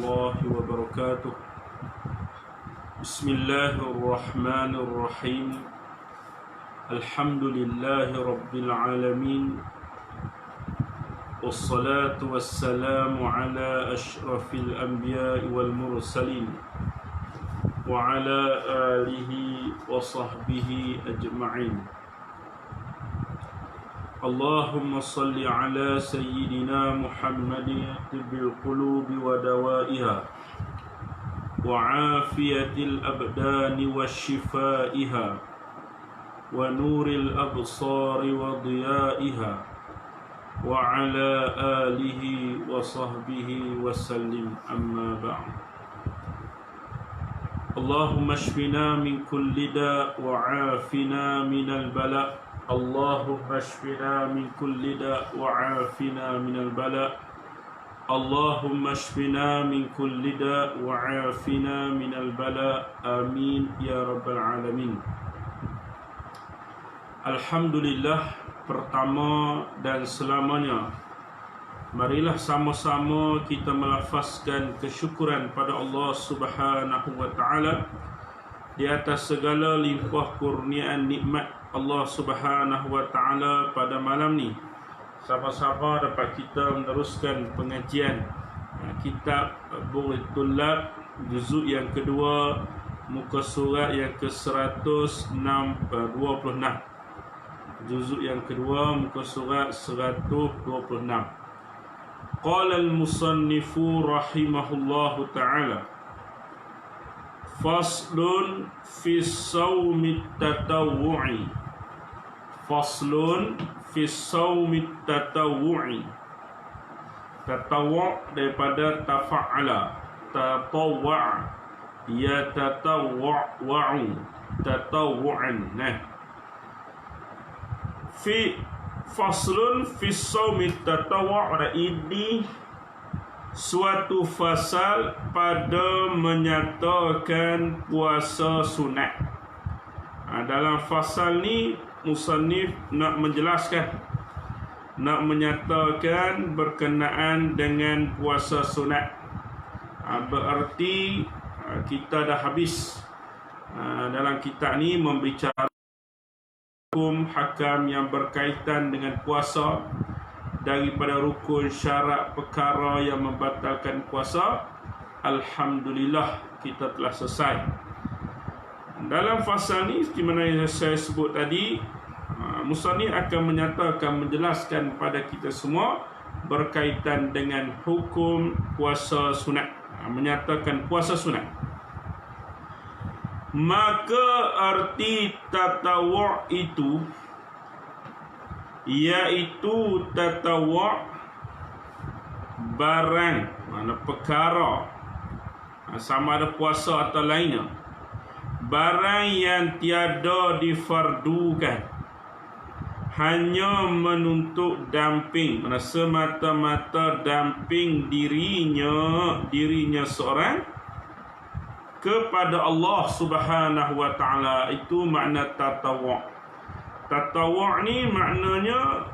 الله وبركاته. بسم الله الرحمن الرحيم. الحمد لله رب العالمين، والصلاة والسلام على أشرف الأنبياء والمرسلين وعلى آله وصحبه أجمعين. اللهم صل على سيدنا محمد طب القلوب ودوائها وعافية الأبدان وشفائها ونور الأبصار وضيائها وعلى آله وصحبه وسلم. أما بعد. اللهم اشفنا من كل داء وعافنا من البلاء. اللهم اشفنا من كل داء وعافنا من البلاء. اللهم اشفنا من كل داء وعافنا من البلاء. آمين يا رب العالمين. Alhamdulillah, pertama dan selamanya marilah sama-sama kita melafazkan kesyukuran pada Allah Subhanahu wa taala di atas segala limpah kurniaan nikmat Allah Subhanahu wa taala pada malam ni. Sama-sama dapat kita meneruskan pengajian kitab Bughatul juzuk yang kedua, muka surat yang ke-126. Juzuk yang kedua, muka surat 126. Qala al-musannifu rahimahullahu ta'ala, faslun fi sawmi tatawwu'i. Faslun fi sawmi tatawwu'i. Tatawwu' daripada tafa'ala, tatawwa', ya tatawwa'u, tatawwu'an. Faslun fi sawmi tatawwu', ini suatu fasal pada menyatakan puasa sunat. Dalam fasal ni musannif nak menjelaskan, nak menyatakan berkenaan dengan puasa sunat. Berarti kita dah habis dalam kitab ni membicarakan hukum hakam yang berkaitan dengan puasa, daripada rukun, syarat, perkara yang membatalkan puasa. Alhamdulillah, kita telah selesai. Dalam fasal ni, seperti mana yang saya sebut tadi, musannif akan menyatakan, menjelaskan pada kita semua berkaitan dengan hukum puasa sunat, menyatakan puasa sunat. Maka arti tatawwu' itu, iaitu tatawwu' barang, mana perkara, sama ada puasa atau lainnya, barang yang tiada difardukan, hanya menuntut damping, mana semata-mata damping dirinya seorang kepada Allah Subhanahu wa taala. Itu makna tatawwu'. Tatawwu' ni maknanya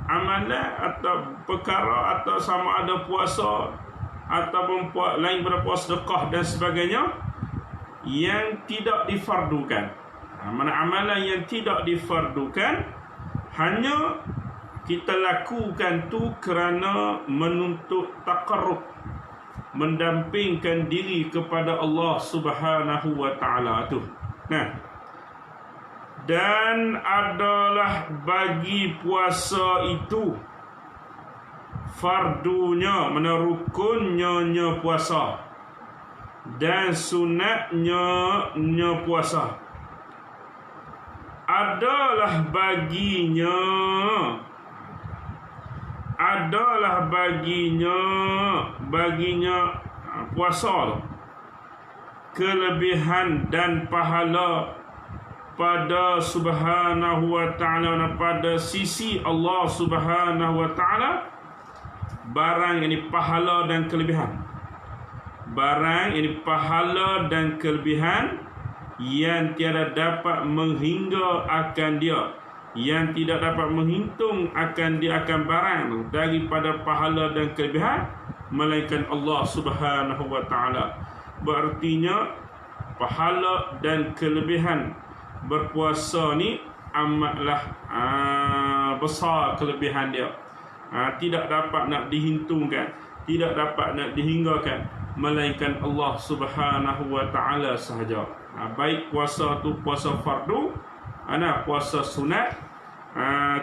amalan atau perkara, atau sama ada puasa ataupun lain daripada puasa, sedekah dan sebagainya, yang tidak difardukan. Mana amalan yang tidak difardukan, hanya kita lakukan tu kerana menuntut taqarrub, mendampingkan diri kepada Allah Subhanahu wa taala tu. Dan adalah bagi puasa itu fardunya, mana rukunnya puasa, dan sunatnya puasa. Adalah baginya puasa kelebihan dan pahala pada Subhanahu wa ta'ala, pada sisi Allah Subhanahu wa ta'ala. Barang ini pahala dan kelebihan, barang ini pahala dan kelebihan yang tiada dapat menghingga akan dia, yang tidak dapat menghitung akan dia akan barang daripada pahala dan kelebihan. melainkan Allah Subhanahu wa taala. Berartinya pahala dan kelebihan berpuasa ni amatlah besar kelebihan dia. Tidak dapat nak dihitungkan, tidak dapat nak dihinggakan, melainkan Allah Subhanahu wa taala sahaja. Baik puasa tu puasa fardu, puasa sunat,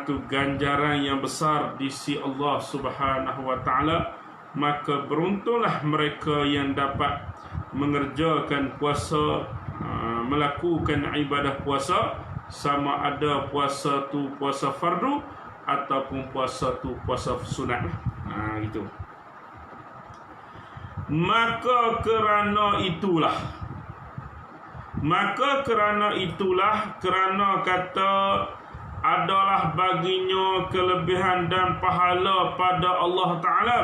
tu ganjaran yang besar di sisi Allah Subhanahu wa taala. Maka beruntunglah mereka yang dapat mengerjakan puasa, melakukan ibadah puasa, sama ada puasa tu puasa fardu ataupun puasa tu puasa sunat. Gitu. Maka kerana itulah, kerana kata adalah baginya kelebihan dan pahala pada Allah Ta'ala,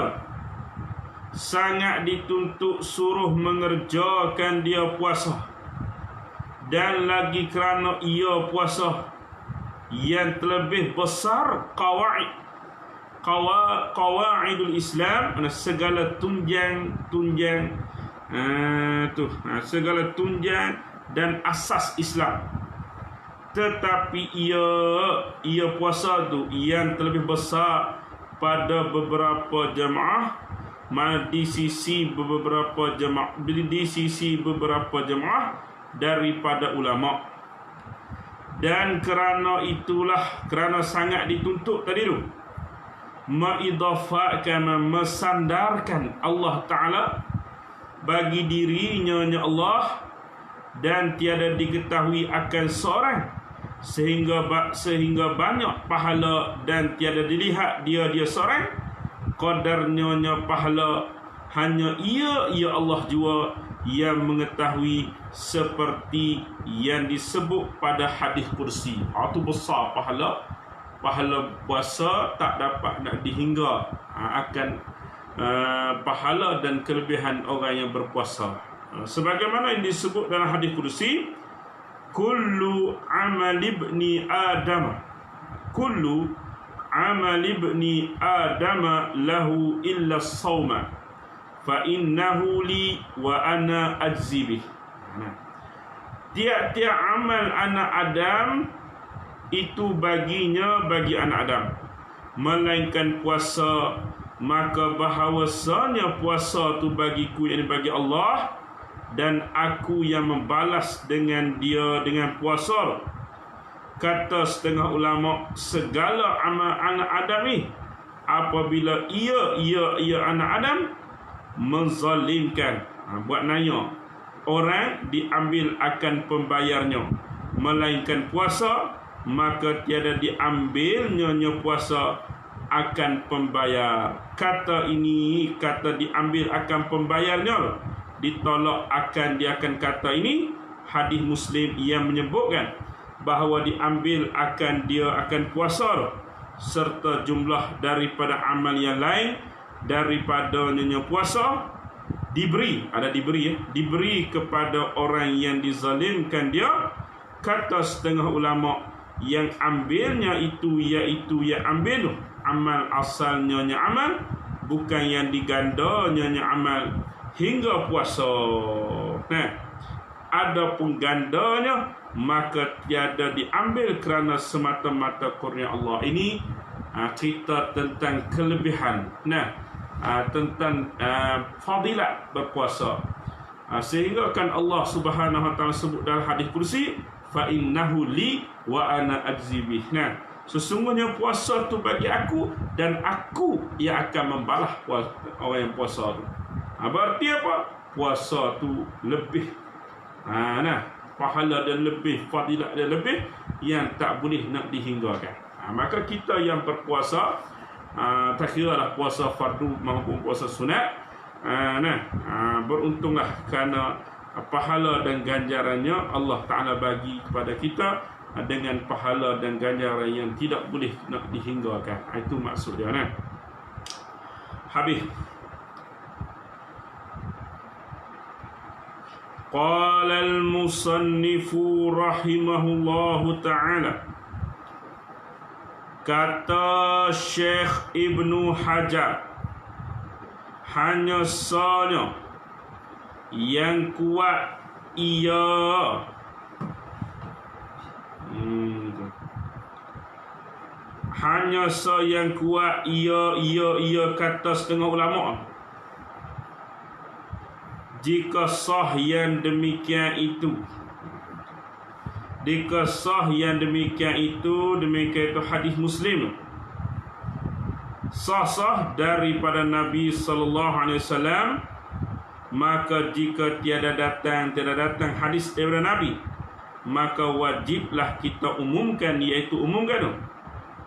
sangat dituntut suruh mengerjakan dia puasa. Dan lagi kerana ia puasa yang terlebih besar qawaidul Islam, segala tunjang segala tunjang dan asas Islam. Tetapi ia puasa tu yang terlebih besar pada beberapa jemaah, di sisi beberapa jemaah daripada ulama. Dan kerana itulah, kerana sangat dituntut tadi tu, mesandarkan Allah Ta'ala bagi dirinya Allah, dan tiada diketahui akan seorang sehingga banyak pahala, dan tiada dilihat dia seorang qadarnya pahala, hanya ia Allah jua yang mengetahui, seperti yang disebut pada hadis kursi. Itu besar pahala puasa, tak dapat nak dihingga akan pahala dan kelebihan orang yang berpuasa. Sebagaimana yang disebut dalam hadis kursi, kullu amal ibni adam lahu illa as-sawma fa innahu li wa ana ajzi bih. Tiap-tiap amal anak Adam itu bagi anak Adam, melainkan puasa. Maka bahawasanya puasa tu bagiku, yang bagi Allah, dan aku yang membalas dengan puasa. Kata setengah ulama, segala amal anak Adam ni, apabila ia anak Adam menzalimkan, buat nanya, orang diambil akan pembayarnya, melainkan puasa, maka tiada diambilnya puasa akan pembayar. Kata ini, kata diambil akan pembayarnya, ditolak akan kata ini, hadis Muslim yang menyebutkan bahawa diambil akan puasa serta jumlah daripada amal yang lain daripada puasa, diberi kepada orang yang dizalimkan dia. Kata setengah ulama, yang ambilnya itu iaitu yang ambil amal asalnya amal, bukan yang digandanya amal hingga puasa. Adapun gandanya, maka tiada diambil kerana semata-mata kurnia Allah. Ini cerita tentang kelebihan, tentang fadilat berpuasa. Sehingga kan Allah Subhanahu wa taala sebut dalam hadis kursi, fa innahu li wa ana ajzi bih. Sesungguhnya puasa tu bagi aku, dan aku yang akan membalas orang yang puasa tu. Berarti apa? Puasa tu lebih pahala dan lebih, fadilat dan lebih, yang tak boleh nak dihinggakan. Maka kita yang berpuasa, tak kiralah puasa fardu maupun puasa sunat, beruntunglah kerana pahala dan ganjarannya Allah Ta'ala bagi kepada kita dengan pahala dan ganjaran yang tidak boleh nak dihinggakan. Itu maksud dia. Habis. Qala al-musannifu rahimahullahu ta'ala, kata Syekh Ibnu Hajar hanya sanya yang kuat ia hanya yang kuat ia kata setengah ulama. Jika sah yang demikian itu, demikian itu hadis Muslim sah daripada Nabi sallallahu alaihi wasallam. Maka jika tiada datang hadis daripada Nabi, maka wajiblah kita umumkan, iaitu umumkan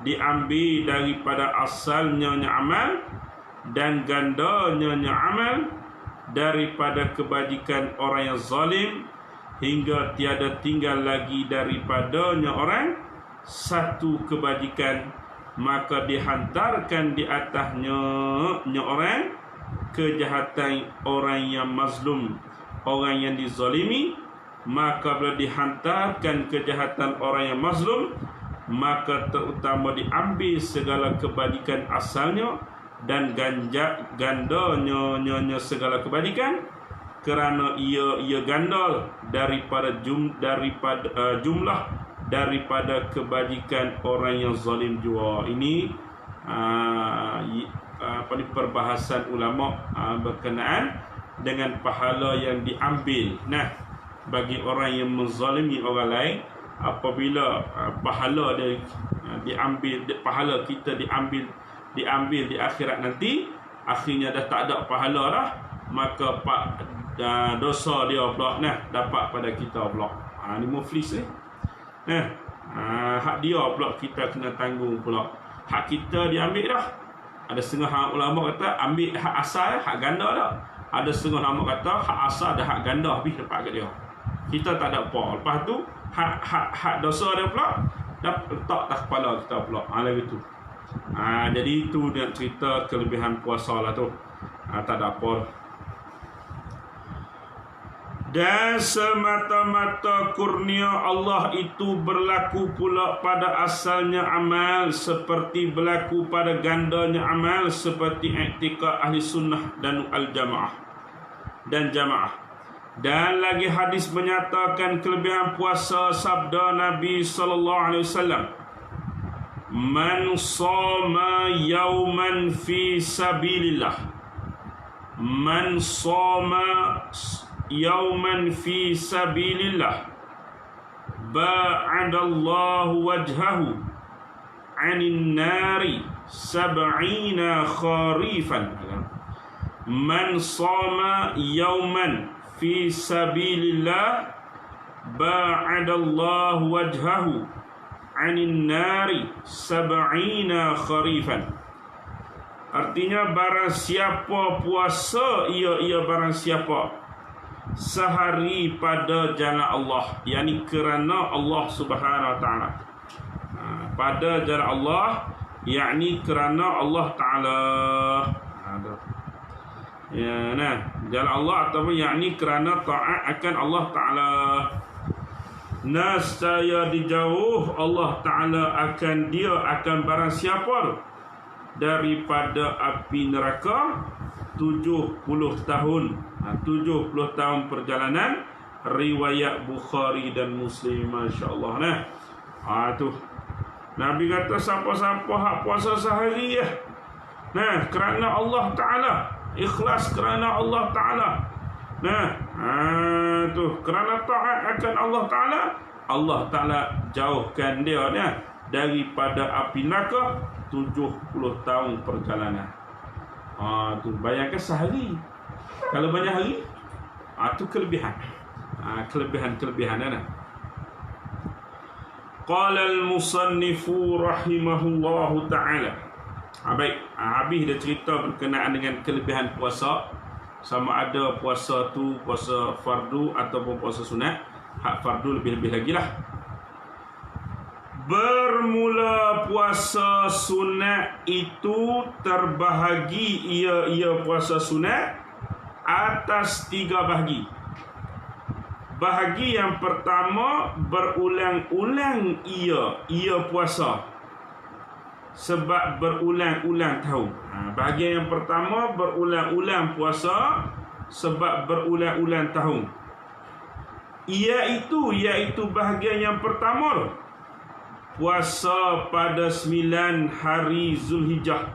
diambil daripada asalnya amal dan gandanya amal, daripada kebajikan orang yang zalim hingga tiada tinggal lagi daripadanya orang satu kebajikan, maka dihantarkan di atasnya orang kejahatan orang yang mazlum, orang yang dizalimi. Maka bila dihantarkan kejahatan orang yang mazlum, maka terutama diambil segala kebajikan asalnya dan gandanya segala kebajikan, kerana ia gandol daripada jumlah daripada kebajikan orang yang zalim jua. Ini perbahasan ulama berkenaan dengan pahala yang diambil. Nah, bagi orang yang menzalimi orang lain, apabila pahala dia diambil, pahala kita diambil di akhirat nanti, akhirnya dah tak ada pahala dah, maka dosa dia pula dapat pada kita pula. Ni muflis hak dia pula kita kena tanggung pula. Hak kita diambil dah. Ada setengah hak ulama kata ambil hak asal, hak ganda dah. Ada setengah ulama kata hak asal dah, hak ganda habis dapat kat dia. Kita tak ada apa. Lepas tu hak dosa dia pula letak atas kepala kita pula. Lagi tu. Jadi itu nak cerita kelebihan puasa lah tu. Tak ada apa. Dan semata-mata kurnia Allah itu berlaku pula pada asalnya amal, seperti berlaku pada gandanya amal, seperti i'tikad ahli sunnah dan al-jamaah dan jamaah. Dan lagi hadis menyatakan kelebihan puasa, sabda Nabi sallallahu alaihi wasallam, man shoma yauman fi sabilillah, man shoma yauman fi sabilillah ba'adallahu wajhahu 'anil nari 70 kharifan. Man shoma yauman fi sabilillah ba'adallahu wajhahu 'anil nari 70 kharifan. Artinya barang siapa puasa ia barang siapa sehari pada jalan Allah, yakni kerana Allah Subhanahu wa taala. Pada jalan Allah, yakni kerana Allah taala. Jalan Allah ataupun yakni kerana taat akan Allah taala. Nascaya dijauh Allah taala akan barang siapa daripada api neraka 70 tahun. 70 tahun perjalanan. Riwayat Bukhari dan Muslim. Masya-Allah. Tu Nabi kata siapa-siapa hak puasa sehari kerana Allah taala, ikhlas kerana Allah taala. Tu kerana taat akan Allah taala, Allah taala jauhkan dia daripada api neraka 70 tahun perjalanan. Tu bayangkan sehari. Kalau banyak hari, tu kelebihan. Kelebihan. Qala al-musannifu rahimahullahu ta'ala. Baik, habis dah cerita berkenaan dengan kelebihan puasa. Sama ada puasa tu puasa fardu ataupun puasa sunat. Hak fardu lebih-lebih lagi lah. Bermula puasa sunat itu terbahagi ia puasa sunat atas 3 bahagi. Bahagi yang pertama, berulang-ulang ia puasa sebab berulang-ulang tahun. Bahagian yang pertama, berulang-ulang puasa sebab berulang-ulang tahun. Iaitu bahagian yang pertama, puasa pada 9 hari Zulhijjah,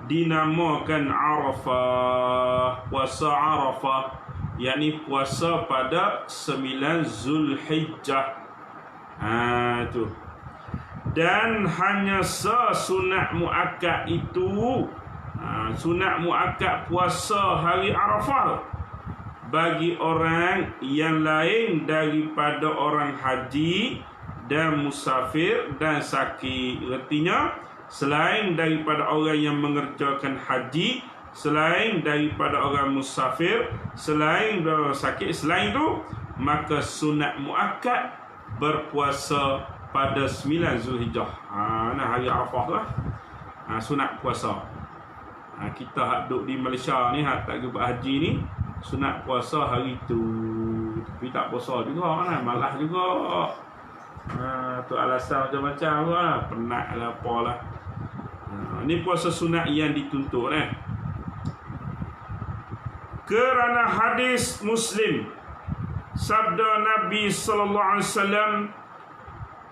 dinamakan Arafah. Puasa Arafah, yakni puasa pada 9 Zulhijjah. Tu. Dan hanya sunat muakkad itu, sunat muakkad puasa hari Arafah bagi orang yang lain daripada orang haji dan musafir dan sakit. Artinya, selain daripada orang yang mengerjakan haji, selain daripada orang musafir, selain daripada orang sakit, selain itu, maka sunat muakkad berpuasa pada 9 Zulhijjah. Hari Arafah lah. Sunat puasa. Kita duduk di Malaysia ni, tak pergi buat haji ni, sunat puasa hari tu. Tapi tak puasa juga kan, malas juga. Tu alasan macam-macam lah, penat lah, apalah. Ni puasa sunat yang dituntut kerana hadis Muslim, sabda Nabi sallallahu alaihi wasallam,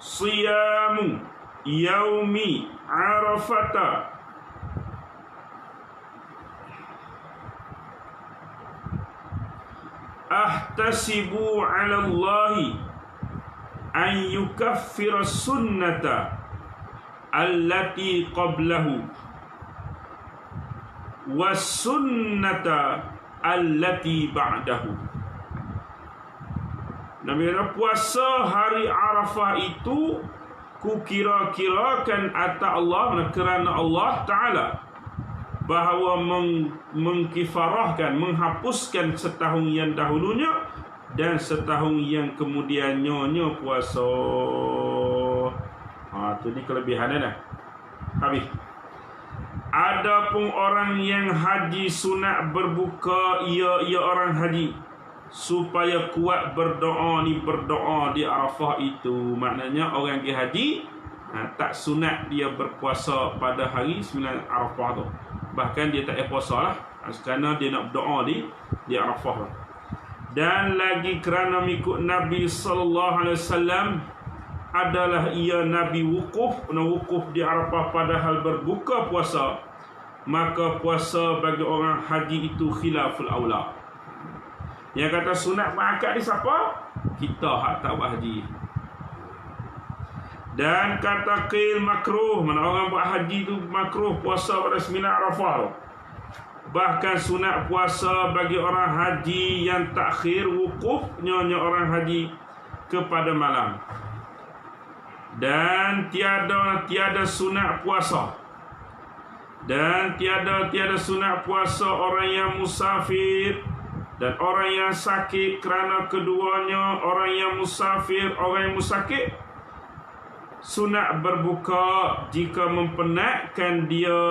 siyamu yaumi Arafata ahtasibu ala Allahi an yukaffira sunnata allati qablahu was sunnata allati ba'dahu. Nabi kata, puasa hari Arafah itu kukira-kirakan atas Allah, kerana Allah Ta'ala bahawa mengkifarahkan, menghapuskan setahun yang dahulunya dan setahun yang kemudiannya puasa. Tu ni kelebihannya dah. Habis. Adapun orang yang haji sunat berbuka, ia orang haji, supaya kuat berdoa di Arafah itu. Maknanya orang pergi haji, tak sunat dia berpuasa pada hari 9 Arafah tu. Bahkan dia tak payah puasa lah, kerana dia nak berdoa di Arafah. Dan lagi kerana mengikut Nabi SAW adalah ia Nabi wukuf di Arafah padahal berbuka puasa, maka puasa bagi orang haji itu khilaful aula. Yang kata sunat muakkad ni siapa? Kita hak tak buat haji. Dan kata qil makruh, mana orang buat haji tu makruh puasa pada 9 Arafah. Bahkan sunat puasa bagi orang haji yang takhir wukufnya orang haji kepada malam. Dan tiada sunat puasa. Dan tiada sunat puasa orang yang musafir dan orang yang sakit, kerana keduanya, orang yang musafir, orang yang musakit, sunat berbuka jika mempenatkan dia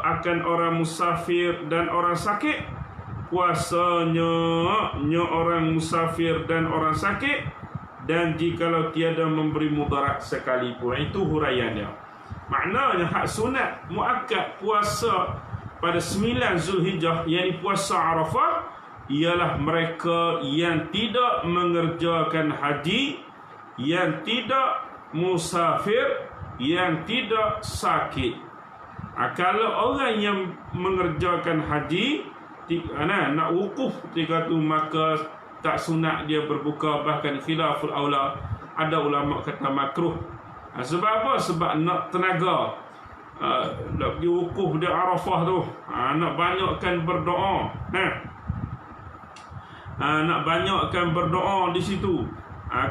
akan orang musafir dan orang sakit. Puasanya orang musafir dan orang sakit, dan jikalau tiada memberi mudarat sekalipun. Itu huraiannya. Maknanya hak sunat muakkad puasa pada 9 Zulhijjah, yakni puasa Arafah, ialah mereka yang tidak mengerjakan haji, yang tidak musafir, yang tidak sakit. Kalau orang yang mengerjakan haji nak wukuf ketika tu, maka tak sunat dia berbuka, bahkan khilaful aula. Ada ulama kata makruh. Sebab apa? Sebab nak tenaga, nak pergi wukuf di Arafah tu, nak banyakkan berdoa, nak banyakkan berdoa di situ.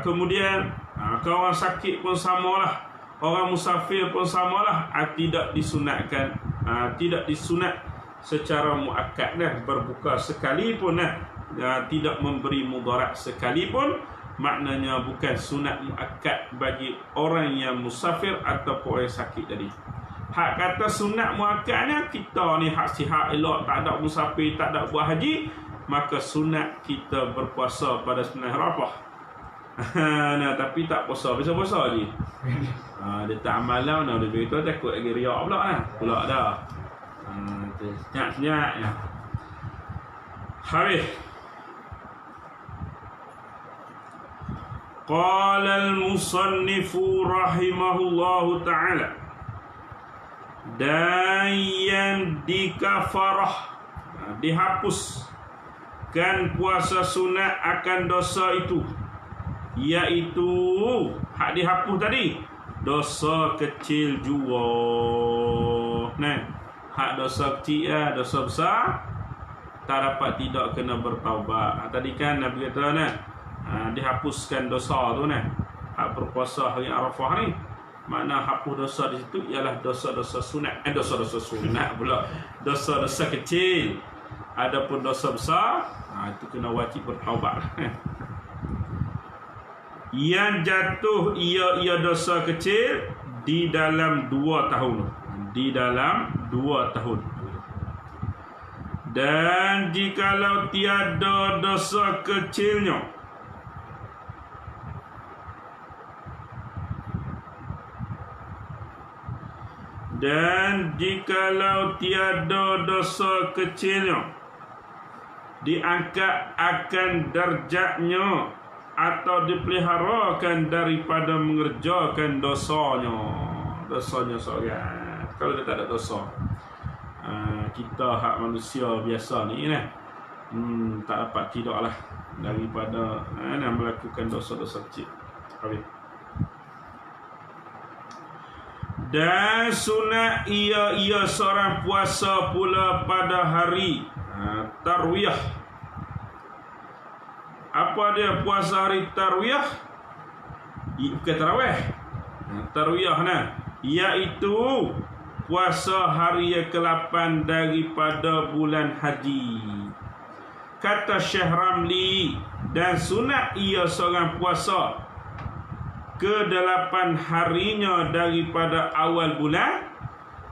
Kemudian kalau orang sakit pun samalah, orang musafir pun samalah, tidak disunatkan, tidak disunat secara muakkad berbuka sekalipun, tidak memberi mudarat sekalipun. Maknanya bukan sunat muakkad bagi orang yang musafir ataupun orang sakit tadi. Hak kata sunat muakkadnya, kita ni hak sihat elok, tak ada musafir, tak ada buat haji, maka sunat kita berpuasa pada 9 Arafah. Tapi tak puasa, bisa puasa je. Dia tak amalan, dia beritahu takut lagi riak pula dah. Senyap-senyap ya. Habis. Qala al-musannifu rahimahullahu ta'ala, dan yang dikafarah, dihapuskan puasa sunat akan dosa itu, iaitu hak dihapus tadi dosa kecil jua. Nah, hak dosa kecil dosa besar tak dapat tidak kena bertaubat. Tadi kan Nabi kata dihapuskan dosa tu nah. Hak berpuasa hari Arafah ni, makna hapus dosa di situ ialah dosa-dosa sunat, dosa-dosa sunat pula, dosa-dosa kecil. Adapun dosa besar, itu kena wajib bertaubat. Yang jatuh ia dosa kecil di dalam 2 tahun. Di dalam 2 tahun. Dan jikalau tiada dosa kecilnya, diangkat akan darjatnya atau dipeliharakan daripada mengerjakan dosanya seorang. Kalau dia tak ada dosa, kita hak manusia biasa ni tak dapat tidaklah daripada melakukan dosa-dosa kecil. Habis. Dan sunat ia seorang puasa pula pada hari tarwiyah. Apa dia puasa hari tarwiyah? Bukan tarawih. Tarwiyah iaitu puasa hari yang ke-8 daripada bulan haji. Kata Syekh Ramli, dan sunat ia seorang puasa ke-8 harinya daripada awal bulan,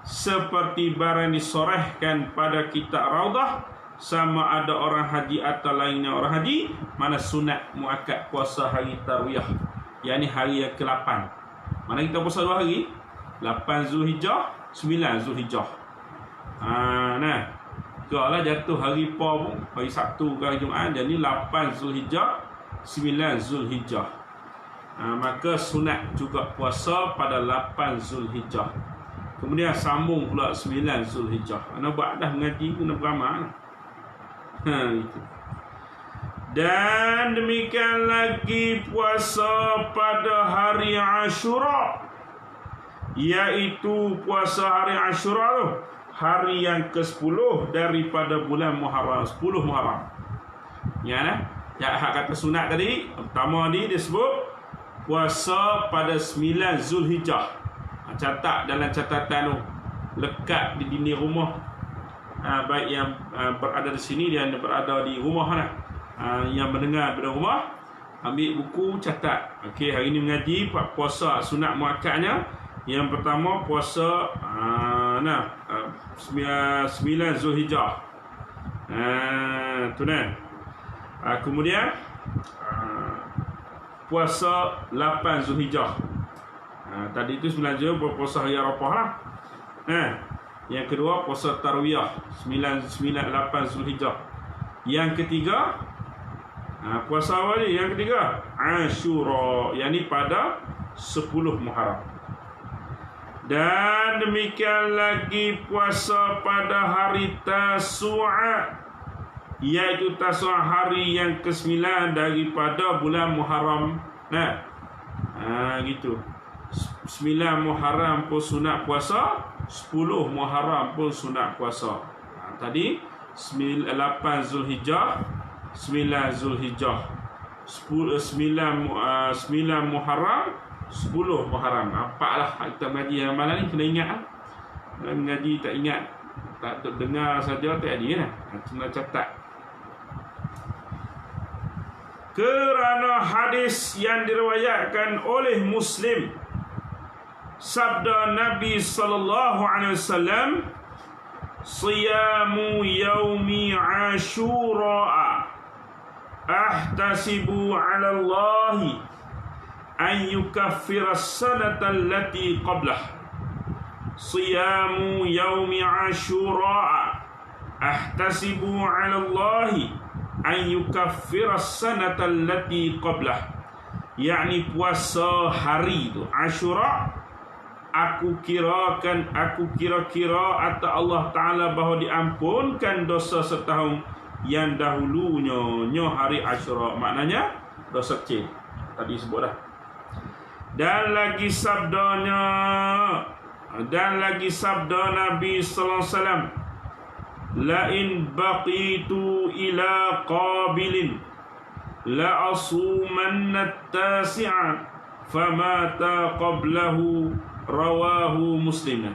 seperti barang disorehkan pada kitab Raudah, sama ada orang haji atau lainnya orang haji, mana sunat muakkad puasa hari tarwiyah, yakni hari yang ke-8. Mana kita puasa 2 hari, 8 Zulhijjah, 9 Zulhijjah. Kalau jatuh hari pun, hari Sabtu ke hari Jumaat, jadi 8 Zulhijjah, 9 Zulhijjah. Maka sunat juga puasa pada 8 Zulhijjah. Kemudian sambung pula 9 Zulhijjah. Nak buat dah mengaji, kena beramal. Itu. Dan demikian lagi puasa pada hari Ashura, iaitu puasa hari Ashura tu, hari yang ke-10 daripada bulan Muharram, 10 Muharram. Ya, hak kata sunat tadi, pertama ni disebut puasa pada 9 Zulhijjah. Catat dalam catatan tu, lekat di dinding rumah, baik yang berada di sini dan berada di rumah yang mendengar pada rumah, ambil buku, catat. Okey, hari ni mengaji puasa sunat muakkadnya. Yang pertama puasa 9 Zulhijjah. Tu kemudian puasa 8 Zulhijjah. Tadi itu 9 Zulhijjah puasa hari Arafah lah. Yang kedua puasa Tarwiyah 8 Zulhijjah. Yang ketiga puasa apa ni? Yang ketiga Ashura, yakni pada 10 Muharram. Dan demikian lagi puasa pada hari Tasu'a, iaitu Tasu'a hari yang ke-9 daripada bulan Muharram. Gitu. 9 Muharram pun sunat puasa, 10 Muharram pun sunat puasa. Tadi 8 Zulhijjah, 9 Zulhijjah, 9 Muharram, 10 Muharram. Nampaklah kita mengaji yang malam ni kena ingat. Mengaji tak ingat, tak dengar saja tak ada kena catat. Kerana hadis yang diriwayatkan oleh Muslim, sabda Nabi sallallahu alaihi wasallam, siyamu yaumi Ashura ahtasibu 'ala Allah an yukaffira as-sanata allati qablah. Siyamu yaumi Ashura, ahtasibu 'ala Allahi an yukaffira as-sanata allati qablah, yakni puasa hari itu Asyura, aku kira-kira atas Allah Ta'ala bahawa diampunkan dosa setahun yang dahulunya hari Asyura. Maknanya dosa kecil tadi sebut dah. Dan lagi sabda Nabi sallallahu alaihi wasallam, la in baqitu ila qabilin la asumanna at-tasi'a famata qablahu, rawahu Muslim.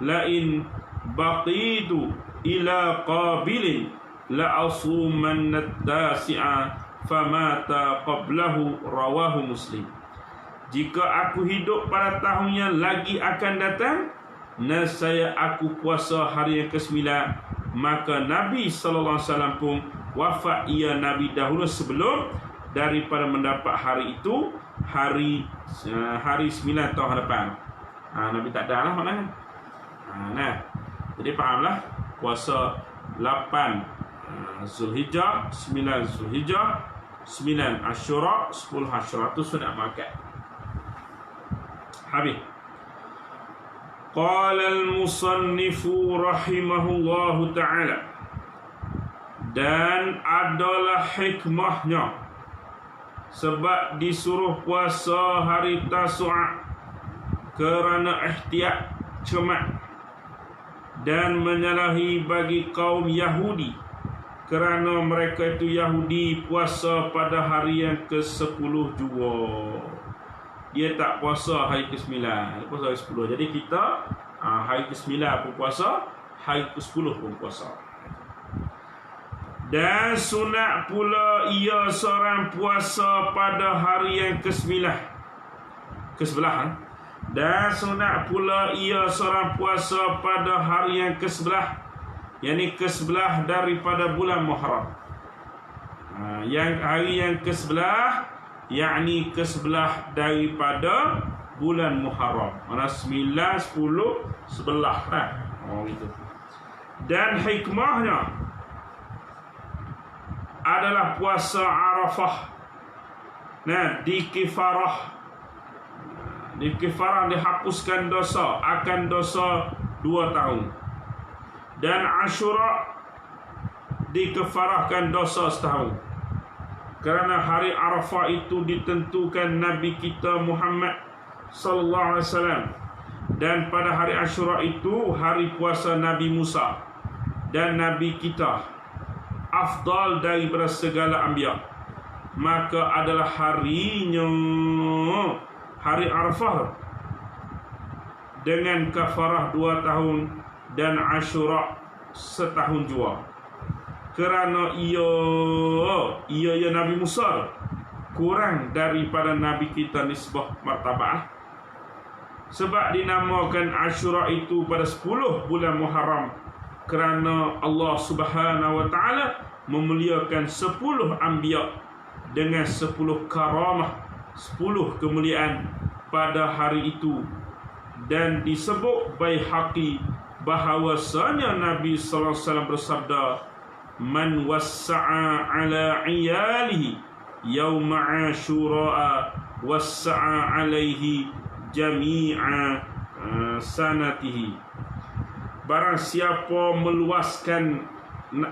La in baqitu ila qabilin la asumanna at-tasi'a famata qablahu, rawahu Muslim. Jika aku hidup pada tahun yang lagi akan datang, nescaya aku puasa hari yang ke-9. Maka Nabi sallallahu alaihi wasallam pun wafat, ia Nabi dahulu sebelum daripada mendapat hari itu, hari 9 tahun depan. Nabi tak ada lah maknanya. Jadi fahamlah, puasa 8 Zulhijjah, 9 Zulhijjah, 9 Asyura, 10 Asyura itu sunat makan. Habis. Qala al-musannifu rahimahullahu ta'ala, dan adalah hikmahnya sebab disuruh puasa hari Tasu'a kerana ihtiyat, cermat dan menyalahi bagi kaum Yahudi, kerana mereka itu Yahudi puasa pada hari yang ke-10 jua. Dia tak puasa hari ke-9, dia puasa hari 10. Jadi kita hari ke-9 pun puasa, hari ke-10 pun puasa. Dan sunat pula ia seorang puasa pada hari yang ke-11. Dan sunat pula ia seorang puasa pada hari yang ke-11, yakni ke-11 daripada bulan Muharram. Yang hari yang ke-11 yakni ke-11 daripada bulan Muharram. Mana 9, 10, 11 kan? Gitu. Dan hikmahnya adalah puasa Arafah. Di kifarah dihapuskan dosa, akan dosa 2 tahun. Dan Asyura dikefarahkan dosa setahun. Kerana hari Arafah itu ditentukan Nabi kita Muhammad sallallahu alaihi wasallam, dan pada hari Asyura itu hari puasa Nabi Musa, dan Nabi kita afdal daripada segala anbiya. Maka adalah harinya hari Arafah dengan kafarah 2 tahun, dan Asyura setahun jua. Kerana ia Nabi Musa kurang daripada Nabi kita nisbah martabat. Sebab dinamakan Asyura itu pada 10 bulan Muharram, kerana Allah Subhanahu wa Ta'ala memuliakan 10 anbiya dengan 10 karamah, 10 kemuliaan pada hari itu. Dan disebut Baihaqi bahawasanya Nabi sallallahu alaihi wasallam bersabda, man wassa'a ala iyalihi yawma Asyura wassa'a alaihi jami'a sanatihi. Barang siapa meluaskan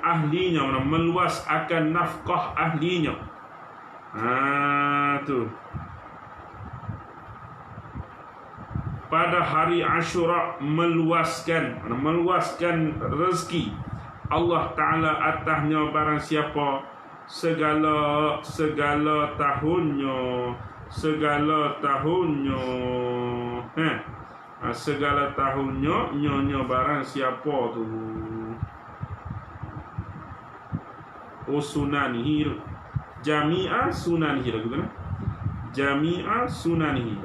ahlinya, meluas akan nafkah ahlinya, tu pada hari Asyura, meluaskan rezeki Allah Ta'ala atasnya. Barang siapa segala tahunnya nyonya barang siapa tu sunanihi, jami'a sunanihi lagu kan, jami'a sunanihi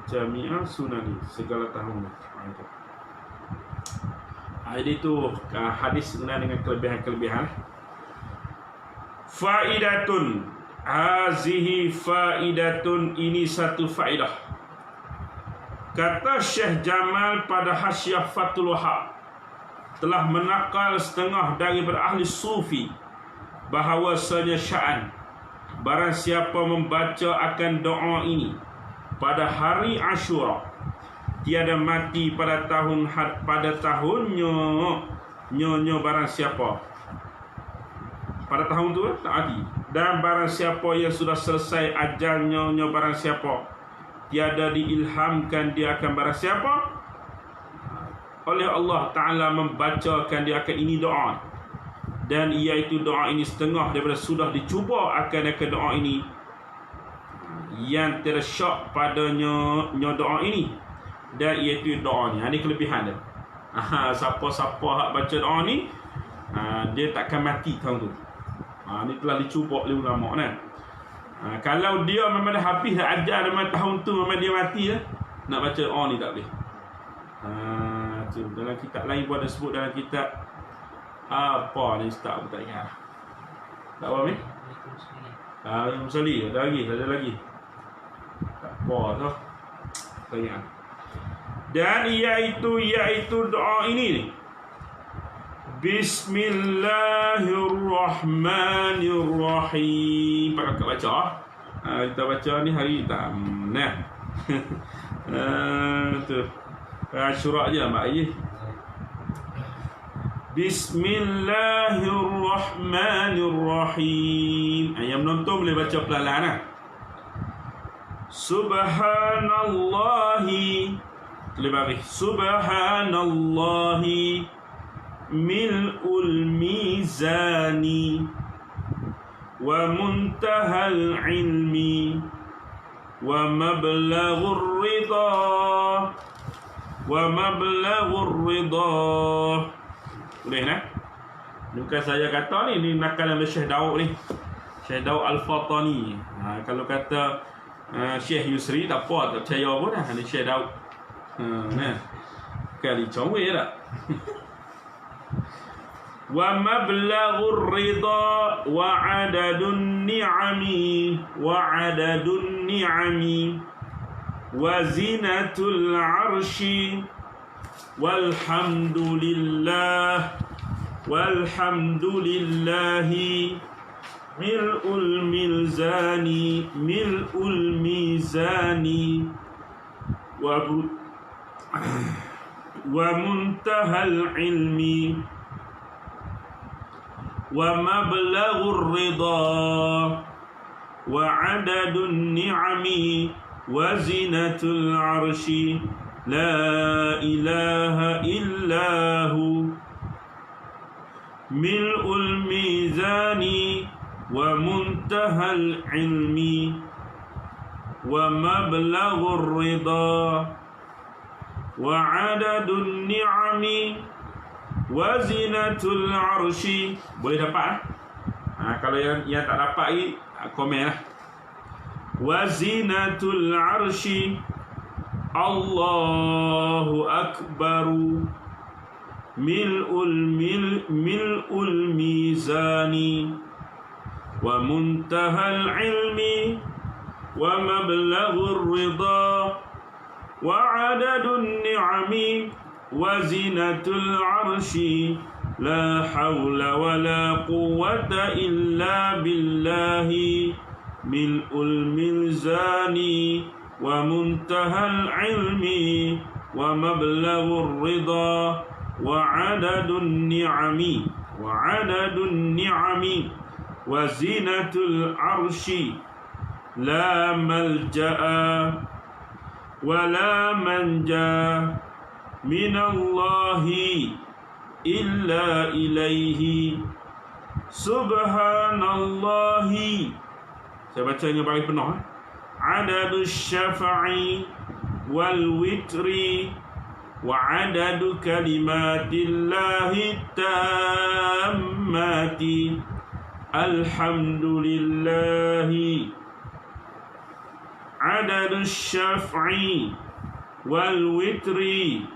jami'a sunani, segala tahun. Jadi itu hadis mengenai dengan kelebihan-kelebihan. Faidatun, hazihi faidatun, ini satu faedah. Kata Syekh Jamal pada Hasyiah Fathul Wahab, telah menakal setengah daripada ahli sufi bahawasanya sya'an barang siapa membaca akan doa ini pada hari Ashura, tiada mati pada tahunnya barang siapa pada tahun tu tak mati, dan barang siapa yang sudah selesai ajalnya barang siapa tiada diilhamkan dia akan barang siapa oleh Allah Ta'ala membacakan dia akan ini doa, dan iaitu doa ini setengah daripada sudah dicuba akan doa ini yang tersyak padanya doa ini, dan iaitu doa ni. Ini kelebihan dia. Siapa-siapa hak baca doa ni, dia takkan mati tahun tu. Ni telah dicuba oleh ulama kan. Kalau dia memang dah habis dah ajar memang tahun tu memang dia mati dah, nak baca doa ni tak boleh. Tu dalam kitab lain pun ada sebut, dalam kitab apa ni ustaz aku tak ingat. Tak apa ni? Musali ada lagi. Tak apa tu. Tak ingat. Dan iaitu doa ini ni. Bismillahirrahmanirrahim. Pakai baca. Kita baca ni hari tak. Nah. Tu. Syurah je mak ye. Bismillahirrahmanirrahim. Yang menonton boleh baca perlahan lah. Subhanallahi. Boleh bagi. Subhanallahi mil'ul mizani wa muntahal ilmi wa mablaghur ridha wa mablaghur ridha. Boleh nah? Bukan saya kata ni nakalan Syekh Daud ni. Syekh Daud Al-Fatani. Kalau kata Syekh Yusri tak apa, tak percaya pun dah. Ni Syekh Daud. Nah. Kali congwe tak? Wa mablaghur ridha wa adadun ni'ami wa zinatul arshi walhamdulillahi mil'ul mizani wa muntahal ilmi wa mablaghur ridha wa adadun ni'ami wa zinatul arshi la ilaha illahu mil'ul mizani wa muntahal ilmi wa mablaghur ridha wa adadun ni'ami wa zinatul arshi. Boleh dapat kalau yang tak dapat ni komen lah. Wa zinatul arshi Allahu akbaru mil'ul mizani wa muntahal ilmi wa mablaghur ridha wa adadun ni'ami wa zinatul arshi la hawla wa la quwwata illa billahi mil'ul mizani wa muntahal ilmi wa mablaghur ridha wa adadun ni'ami wa zinatul arshi la malja'a wa la manja minallahi illa ilaihi subhanallahi. Saya bacanya bagi penuh. Adadus syafa'i wal witri wa adadu kalimatillahi tammati alhamdulillahi. Adadus syafa'i wal witri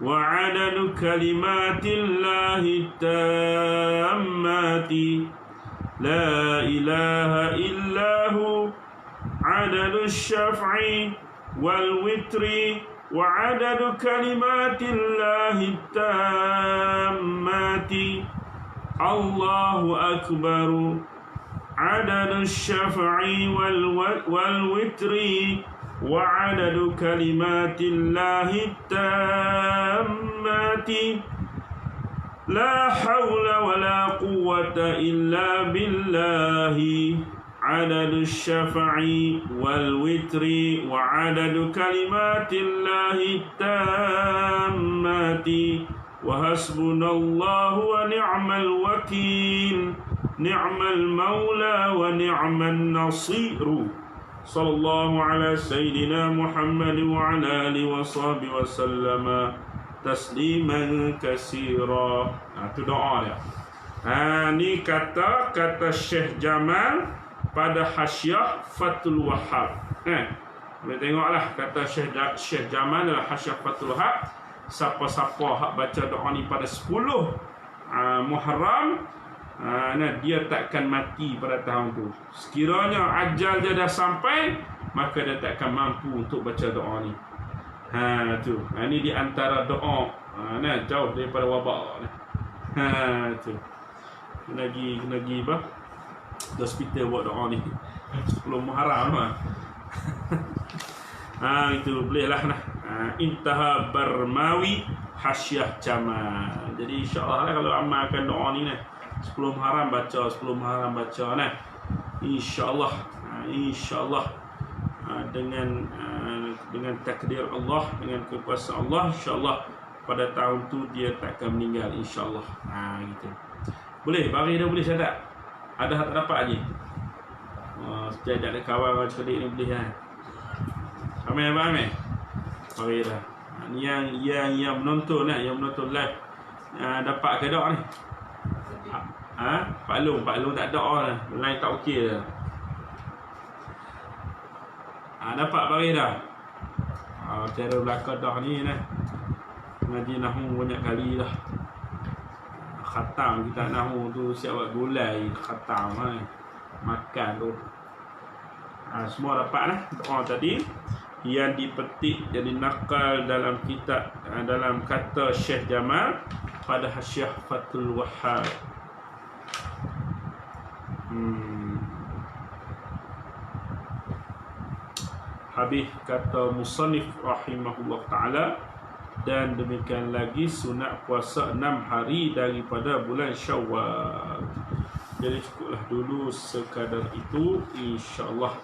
wa adadu kalimatillahi tammati la ilaha illahu adadu syaf'i wal witri وعدد كلمات الله التامات الله أكبر عدد الشفع والوتر وعدد كلمات الله التامات لا حول ولا قوة إلا بالله عدد الشفع والوتر وعدد كلمات الله التامات وحسبنا الله ونعم الوكيل نعم المولى ونعم النصير صلى الله على سيدنا محمد وعلى آله وصحبه وسلم تسليما كثيرا. Itu doa dia. Ni kata Syekh Jamal pada Hasyiah Fathul Wahhab. Boleh tengoklah kata Syekh Jamal dalam Hasyiah Fathul Wahhab. Siapa-siapa hak baca doa ni pada 10 Muharram, dia takkan mati pada tahun tu. Sekiranya ajal dia dah sampai, maka dia takkan mampu untuk baca doa ni. Tu. Ni di antara doa jauh daripada wabak. Tu. Kena pergi apa? Hospital buat doa ni 10 Muharram. Itu bolehlah nah. Intaha Barmawi Hasyiah Jamal. Jadi insya-Allah lah kalau amalkan doa ni 10 Muharram baca, 10 Muharram baca insya-Allah. Insya-Allah dengan takdir Allah, dengan kekuasaan Allah, insya-Allah pada tahun tu dia takkan meninggal insya-Allah. Gitu. Boleh, bagi dah boleh saya tak? Ada tak dapat lagi? Sejak ada kawan cerdik ni boleh kan? Ramai apa ramai? Bagi dah. Yang menonton yang menonton live dapat ke tak ni? Pak Long tak ada lah. Line tak okey dah. Dapat bagi dah. Cara belakang dah ni ngaji nahwu banyak kali dah. Khatam kita nahwu tu siap buat gulai khatam makan tu. Semua dapat lah doa tadi yang dipetik jadi nakal dalam kitab dalam kata Syekh Jamal pada Hasyiah Fathul Wahhab. Habis kata musannif rahimahullah ta'ala, dan demikian lagi sunat puasa 6 hari daripada bulan Syawal. Jadi cukuplah dulu sekadar itu. InsyaAllah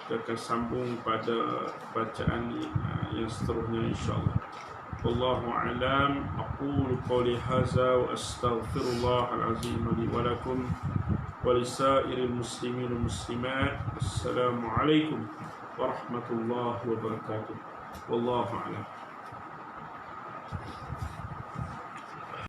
kita akan sambung pada bacaan yang seterusnya insyaAllah. Wallahu a'lam. Aqulu qawli hadza wa astaghfirullahal azim li wa lakum wa lisairil muslimin wal muslimat. Assalamualaikum warahmatullahi wabarakatuh. Wallahu a'lam.